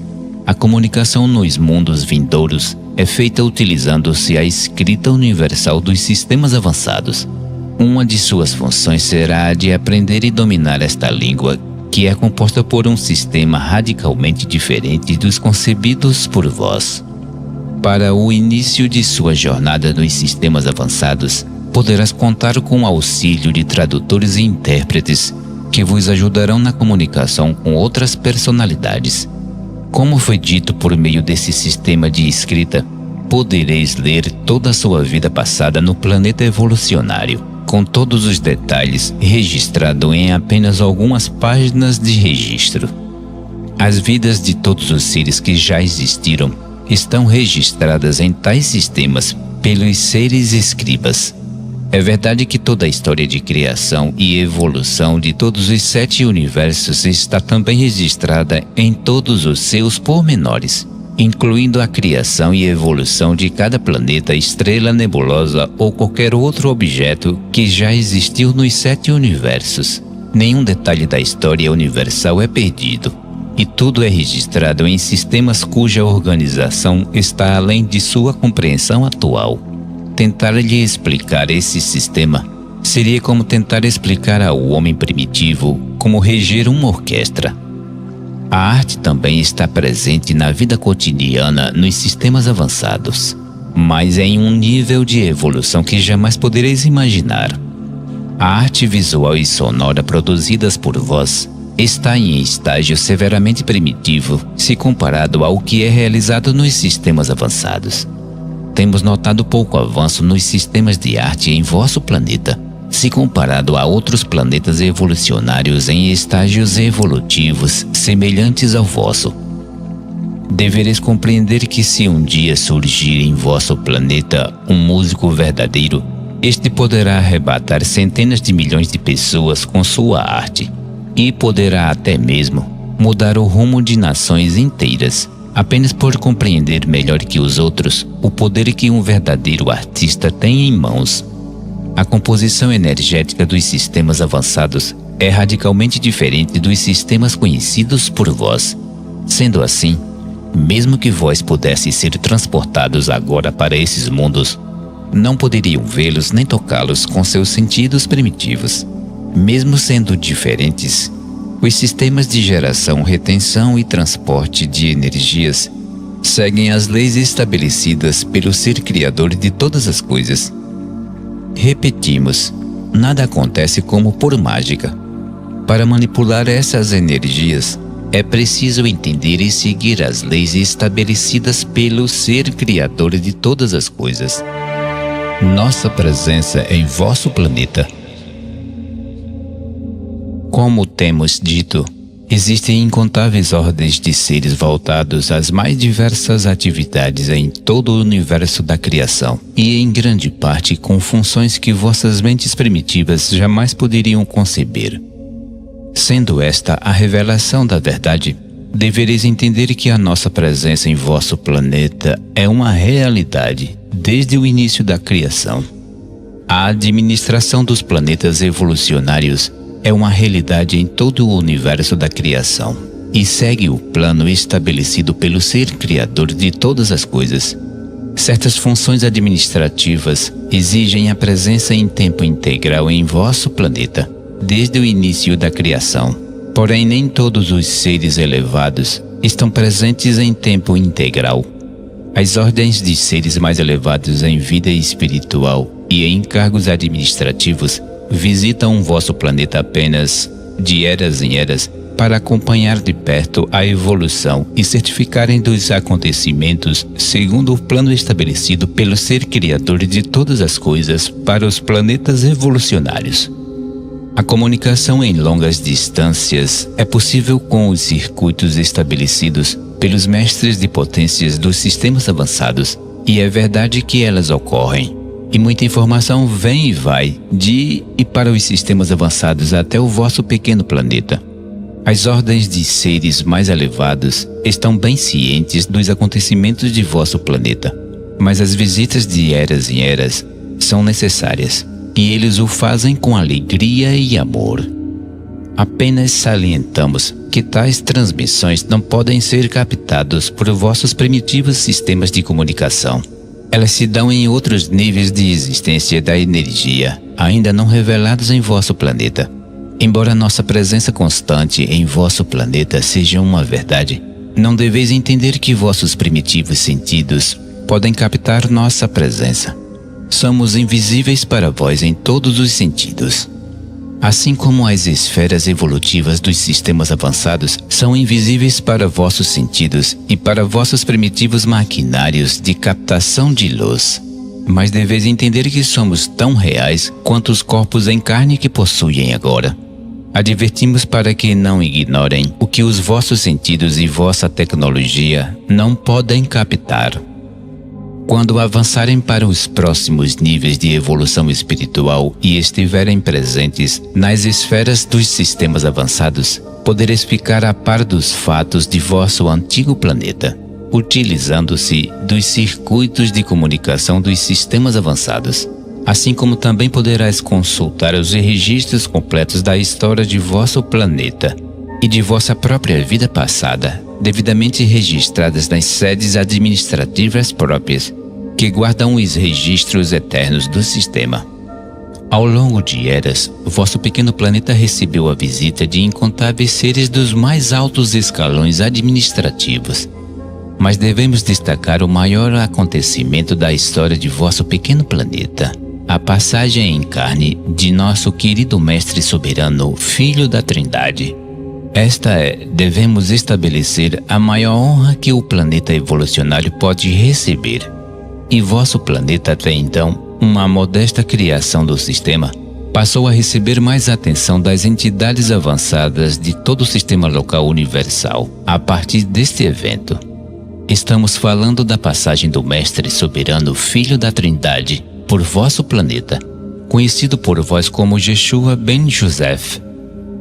A comunicação nos mundos vindouros é feita utilizando-se a escrita universal dos sistemas avançados. Uma de suas funções será a de aprender e dominar esta língua, que é composta por um sistema radicalmente diferente dos concebidos por vós. Para o início de sua jornada nos sistemas avançados, poderás contar com o auxílio de tradutores e intérpretes que vos ajudarão na comunicação com outras personalidades. Como foi dito por meio desse sistema de escrita, podereis ler toda a sua vida passada no planeta evolucionário, com todos os detalhes registrado em apenas algumas páginas de registro. As vidas de todos os seres que já existiram estão registradas em tais sistemas pelos seres escribas. É verdade que toda a história de criação e evolução de todos os 7 universos está também registrada em todos os seus pormenores, incluindo a criação e evolução de cada planeta, estrela nebulosa ou qualquer outro objeto que já existiu nos 7 universos. Nenhum detalhe da história universal é perdido, e tudo é registrado em sistemas cuja organização está além de sua compreensão atual. Tentar lhe explicar esse sistema seria como tentar explicar ao homem primitivo como reger uma orquestra. A arte também está presente na vida cotidiana nos sistemas avançados, mas em um nível de evolução que jamais podereis imaginar. A arte visual e sonora produzidas por vós está em estágio severamente primitivo se comparado ao que é realizado nos sistemas avançados. Temos notado pouco avanço nos sistemas de arte em vosso planeta, se comparado a outros planetas evolucionários em estágios evolutivos semelhantes ao vosso. Devereis compreender que se um dia surgir em vosso planeta um músico verdadeiro, este poderá arrebatar centenas de milhões de pessoas com sua arte, e poderá até mesmo mudar o rumo de nações inteiras, apenas por compreender melhor que os outros o poder que um verdadeiro artista tem em mãos. A composição energética dos sistemas avançados é radicalmente diferente dos sistemas conhecidos por vós. Sendo assim, mesmo que vós pudesseis ser transportados agora para esses mundos, não poderiam vê-los nem tocá-los com seus sentidos primitivos. Mesmo sendo diferentes, os sistemas de geração, retenção e transporte de energias seguem as leis estabelecidas pelo ser criador de todas as coisas. Repetimos, nada acontece como por mágica. Para manipular essas energias, é preciso entender e seguir as leis estabelecidas pelo ser criador de todas as coisas. Nossa presença em vosso planeta. Como temos dito, existem incontáveis ordens de seres voltados às mais diversas atividades em todo o universo da criação, e em grande parte com funções que vossas mentes primitivas jamais poderiam conceber. Sendo esta a revelação da verdade, devereis entender que a nossa presença em vosso planeta é uma realidade desde o início da criação. A administração dos planetas evolucionários é uma realidade em todo o universo da criação e segue o plano estabelecido pelo ser criador de todas as coisas. Certas funções administrativas exigem a presença em tempo integral em vosso planeta, desde o início da criação. Porém, nem todos os seres elevados estão presentes em tempo integral. As ordens de seres mais elevados em vida espiritual e em cargos administrativos visitam vosso planeta apenas de eras em eras para acompanhar de perto a evolução e certificarem dos acontecimentos segundo o plano estabelecido pelo ser criador de todas as coisas para os planetas evolucionários. A comunicação em longas distâncias é possível com os circuitos estabelecidos pelos mestres de potências dos sistemas avançados, e é verdade que elas ocorrem. E muita informação vem e vai de e para os sistemas avançados até o vosso pequeno planeta. As ordens de seres mais elevados estão bem cientes dos acontecimentos de vosso planeta, mas as visitas de eras em eras são necessárias, e eles o fazem com alegria e amor. Apenas salientamos que tais transmissões não podem ser captadas por vossos primitivos sistemas de comunicação. Elas se dão em outros níveis de existência da energia, ainda não revelados em vosso planeta. Embora nossa presença constante em vosso planeta seja uma verdade, não deveis entender que vossos primitivos sentidos podem captar nossa presença. Somos invisíveis para vós em todos os sentidos. Assim como as esferas evolutivas dos sistemas avançados são invisíveis para vossos sentidos e para vossos primitivos maquinários de captação de luz. Mas deveis entender que somos tão reais quanto os corpos em carne que possuem agora. Advertimos para que não ignorem o que os vossos sentidos e vossa tecnologia não podem captar. Quando avançarem para os próximos níveis de evolução espiritual e estiverem presentes nas esferas dos sistemas avançados, podereis ficar a par dos fatos de vosso antigo planeta, utilizando-se dos circuitos de comunicação dos sistemas avançados. Assim como também poderás consultar os registros completos da história de vosso planeta e de vossa própria vida passada, devidamente registradas nas sedes administrativas próprias, que guardam os registros eternos do sistema. Ao longo de eras, vosso pequeno planeta recebeu a visita de incontáveis seres dos mais altos escalões administrativos. Mas devemos destacar o maior acontecimento da história de vosso pequeno planeta: a passagem em carne de nosso querido Mestre Soberano, Filho da Trindade. Esta devemos estabelecer, a maior honra que o planeta evolucionário pode receber. E vosso planeta, até então, uma modesta criação do sistema, passou a receber mais atenção das entidades avançadas de todo o sistema local universal a partir deste evento. Estamos falando da passagem do Mestre Soberano, Filho da Trindade, por vosso planeta, conhecido por vós como Yeshua Ben Joseph.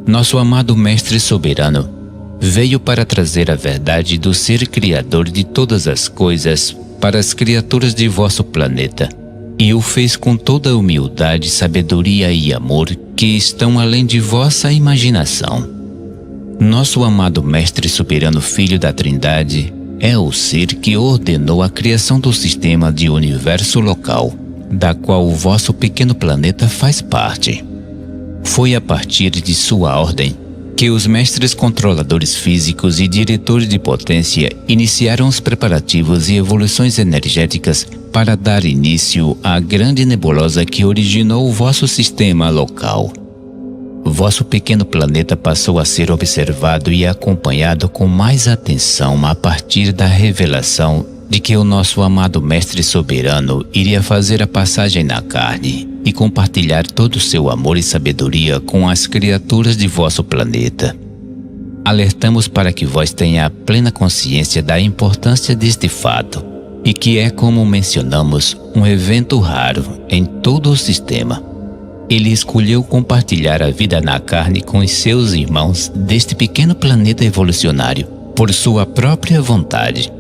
Nosso amado Mestre Soberano veio para trazer a verdade do ser criador de todas as coisas para as criaturas de vosso planeta, e o fez com toda a humildade, sabedoria e amor que estão além de vossa imaginação. Nosso amado Mestre Soberano, Filho da Trindade, é o ser que ordenou a criação do sistema de universo local, da qual o vosso pequeno planeta faz parte. Foi a partir de sua ordem que os mestres controladores físicos e diretores de potência iniciaram os preparativos e evoluções energéticas para dar início à grande nebulosa que originou o vosso sistema local. Vosso pequeno planeta passou a ser observado e acompanhado com mais atenção a partir da revelação de que o nosso amado Mestre Soberano iria fazer a passagem na carne e compartilhar todo o seu amor e sabedoria com as criaturas de vosso planeta. Alertamos para que vós tenha plena consciência da importância deste fato e que é, como mencionamos, um evento raro em todo o sistema. Ele escolheu compartilhar a vida na carne com os seus irmãos deste pequeno planeta evolucionário por sua própria vontade.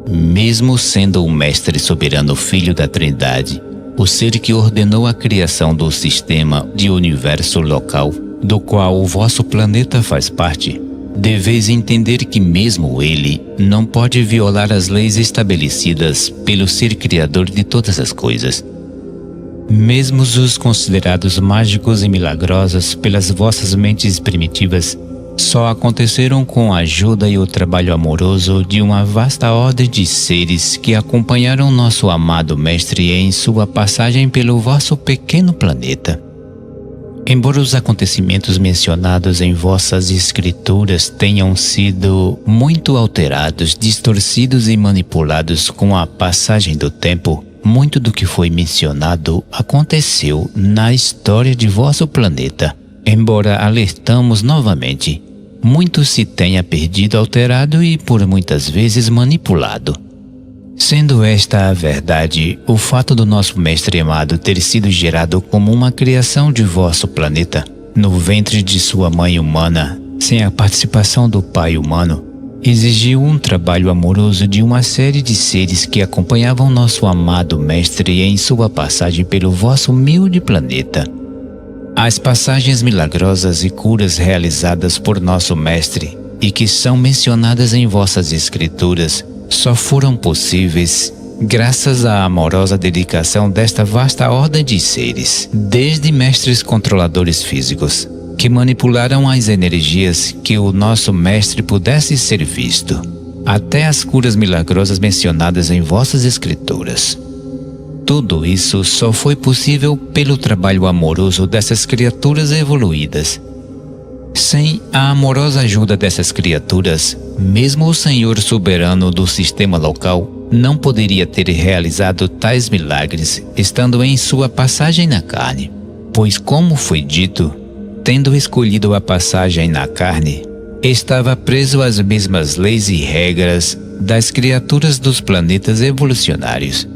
Mesmo sendo o Mestre Soberano, Filho da Trindade, o ser que ordenou a criação do sistema de universo local, do qual o vosso planeta faz parte, deveis entender que mesmo ele não pode violar as leis estabelecidas pelo ser criador de todas as coisas. Mesmo os considerados mágicos e milagrosos pelas vossas mentes primitivas só aconteceram com a ajuda e o trabalho amoroso de uma vasta ordem de seres que acompanharam nosso amado Mestre em sua passagem pelo vosso pequeno planeta. Embora os acontecimentos mencionados em vossas escrituras tenham sido muito alterados, distorcidos e manipulados com a passagem do tempo, muito do que foi mencionado aconteceu na história de vosso planeta. Embora alertamos novamente, muito se tenha perdido, alterado e por muitas vezes manipulado. Sendo esta a verdade, o fato do nosso Mestre amado ter sido gerado como uma criação de vosso planeta, no ventre de sua mãe humana, sem a participação do pai humano, exigiu um trabalho amoroso de uma série de seres que acompanhavam nosso amado Mestre em sua passagem pelo vosso humilde planeta. As passagens milagrosas e curas realizadas por nosso Mestre e que são mencionadas em vossas escrituras só foram possíveis graças à amorosa dedicação desta vasta ordem de seres, desde mestres controladores físicos, que manipularam as energias que o nosso Mestre pudesse ser visto, até as curas milagrosas mencionadas em vossas escrituras. Tudo isso só foi possível pelo trabalho amoroso dessas criaturas evoluídas. Sem a amorosa ajuda dessas criaturas, mesmo o Senhor soberano do sistema local não poderia ter realizado tais milagres estando em sua passagem na carne, pois, como foi dito, tendo escolhido a passagem na carne, estava preso às mesmas leis e regras das criaturas dos planetas evolucionários.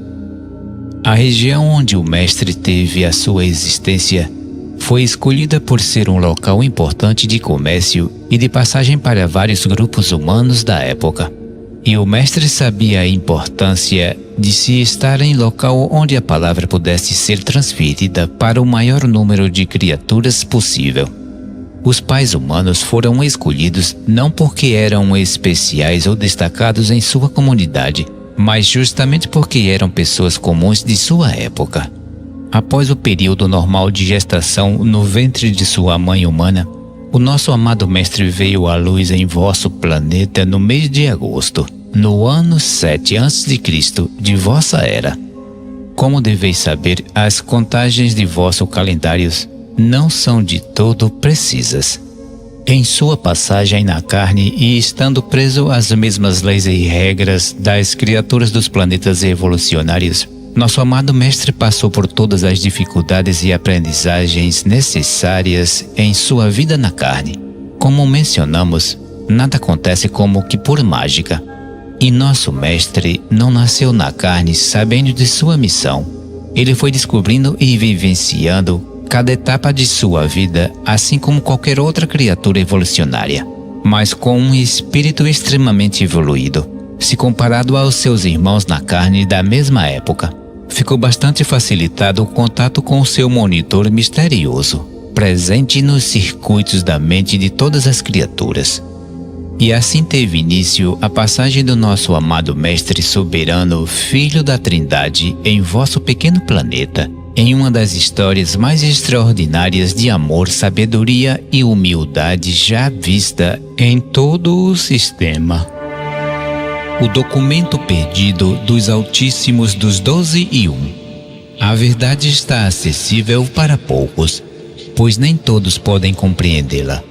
A região onde o Mestre teve a sua existência foi escolhida por ser um local importante de comércio e de passagem para vários grupos humanos da época. E o Mestre sabia a importância de se estar em local onde a palavra pudesse ser transferida para o maior número de criaturas possível. Os pais humanos foram escolhidos não porque eram especiais ou destacados em sua comunidade, mas justamente porque eram pessoas comuns de sua época. Após o período normal de gestação no ventre de sua mãe humana, o nosso amado Mestre veio à luz em vosso planeta no mês de agosto, no ano 7 a.C. de vossa era. Como deveis saber, as contagens de vossos calendários não são de todo precisas. Em sua passagem na carne e estando preso às mesmas leis e regras das criaturas dos planetas evolucionários, nosso amado Mestre passou por todas as dificuldades e aprendizagens necessárias em sua vida na carne. Como mencionamos, nada acontece como que por mágica. E nosso Mestre não nasceu na carne sabendo de sua missão. Ele foi descobrindo e vivenciando cada etapa de sua vida, assim como qualquer outra criatura evolucionária, mas com um espírito extremamente evoluído, se comparado aos seus irmãos na carne da mesma época. Ficou bastante facilitado o contato com o seu monitor misterioso, presente nos circuitos da mente de todas as criaturas. E assim teve início a passagem do nosso amado Mestre soberano, Filho da Trindade, em vosso pequeno planeta, em uma das histórias mais extraordinárias de amor, sabedoria e humildade já vista em todo o sistema. O documento perdido dos Altíssimos dos 12 e 1. A verdade está acessível para poucos, pois nem todos podem compreendê-la.